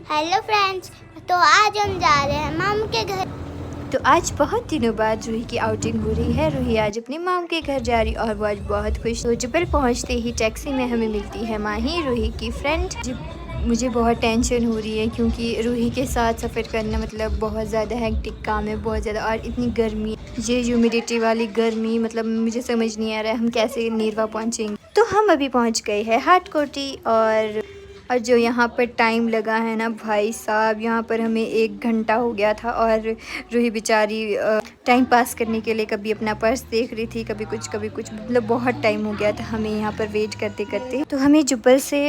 Hello friends, तो आज हम जा रहे हैं मामू के घर। तो आज बहुत दिनों बाद रूही की आउटिंग हो रही है। रूही आज अपनी माम के घर जा रही और वो आज बहुत खुश। तो जबल पहुंचते ही टैक्सी में हमें मिलती है माही, रूही की फ्रेंड। मुझे बहुत टेंशन हो रही है क्योंकि रूही के साथ सफ़र करना मतलब बहुत ज़्यादा हेक्टिक काम है, बहुत ज़्यादा। और इतनी गर्मी, ये ह्यूमिडिटी वाली गर्मी, मतलब मुझे समझ नहीं आ रहा है हम कैसे नीरवा पहुँचेंगे। तो हम अभी पहुँच गए हैं हाटकोटी। और जो यहाँ पर टाइम लगा है ना भाई साहब, यहाँ पर हमें 1 घंटा हो गया था। और रूही बेचारी टाइम पास करने के लिए कभी अपना पर्स देख रही थी, कभी कुछ, मतलब बहुत टाइम हो गया था हमें यहाँ पर वेट करते करते। तो हमें जुब्बल से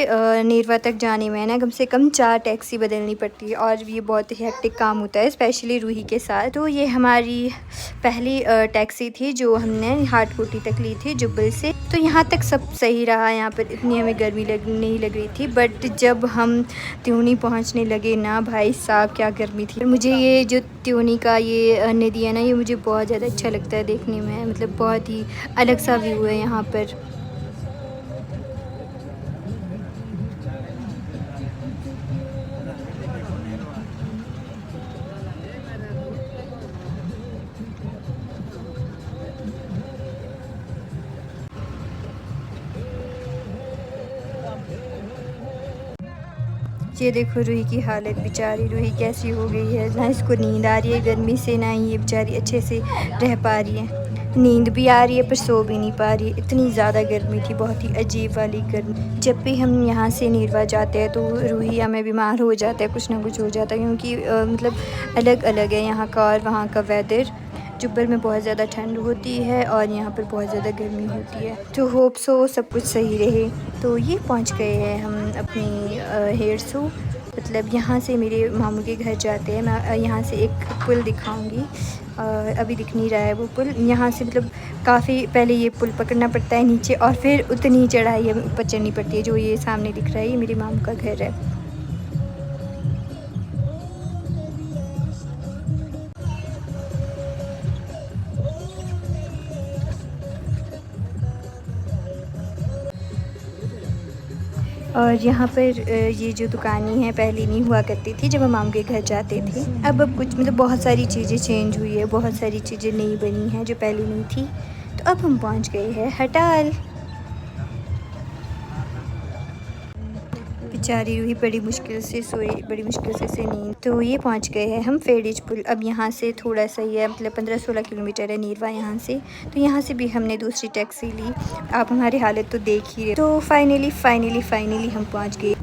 नेरवा तक जाने में ना कम से कम 4 टैक्सी बदलनी पड़ती है और ये बहुत ही हेक्टिक काम होता है, स्पेशली रूही के साथ। तो ये हमारी पहली टैक्सी थी जो हमने हाटकोटी तक ली थी जुब्बल से। तो यहाँ तक सब सही रहा, यहाँ पर इतनी हमें गर्मी नहीं लग रही थी। बट जब हम त्यूनी पहुँचने लगे ना भाई साहब, क्या गर्मी थी। मुझे ये जो त्यूनी का ये नदी है ना, ये मुझे बहुत ज़्यादा अच्छा लगता है देखने में, मतलब बहुत ही अलग सा व्यू है यहाँ पर। ये देखो रूही की हालत, बेचारी रूही कैसी हो गई है ना। इसको नींद आ रही है गर्मी से, ना ये बेचारी अच्छे से रह पा रही है। नींद भी आ रही है पर सो भी नहीं पा रही है, इतनी ज़्यादा गर्मी थी, बहुत ही अजीब वाली गर्मी। जब भी हम यहाँ से नीरवा जाते हैं तो रूही या मैं बीमार हो जाते हैं, कुछ ना कुछ हो जाता है क्योंकि मतलब अलग अलग है यहाँ का और वहाँ का वेदर। जुब्बल में बहुत ज़्यादा ठंड होती है और यहाँ पर बहुत ज़्यादा गर्मी होती है। तो होप सो सब कुछ सही रहे। तो ये पहुँच गए हैं हम अपनी हेयरसू, मतलब यहाँ से मेरे मामू के घर जाते हैं। मैं यहाँ से एक पुल दिखाऊंगी, अभी दिख नहीं रहा है वो पुल। यहाँ से मतलब काफ़ी पहले ये पुल पकड़ना पड़ता है नीचे और फिर उतनी चढ़ाई हमें ऊपर चढ़नी पड़ती है। जो ये सामने दिख रहा है ये मेरे मामू का घर है। और यहाँ पर ये जो दुकानें हैं पहले नहीं हुआ करती थी जब हम मामू के घर जाते थे। अब कुछ मतलब बहुत सारी चीज़ें चेंज हुई है, बहुत सारी चीज़ें नई बनी हैं जो पहले नहीं थी। तो अब हम पहुँच गए हैं हटाल। बेचारी रूही बड़ी मुश्किल से सोई, बड़ी मुश्किल से नींद। तो ये पहुंच गए हैं हम फेडिज पुल। अब यहाँ से थोड़ा सा ही है, मतलब 15-16 किलोमीटर है नीरवा यहाँ से। तो यहाँ से भी हमने दूसरी टैक्सी ली। आप हमारी हालत तो देख ही रहे। तो फाइनली हम पहुंच गए।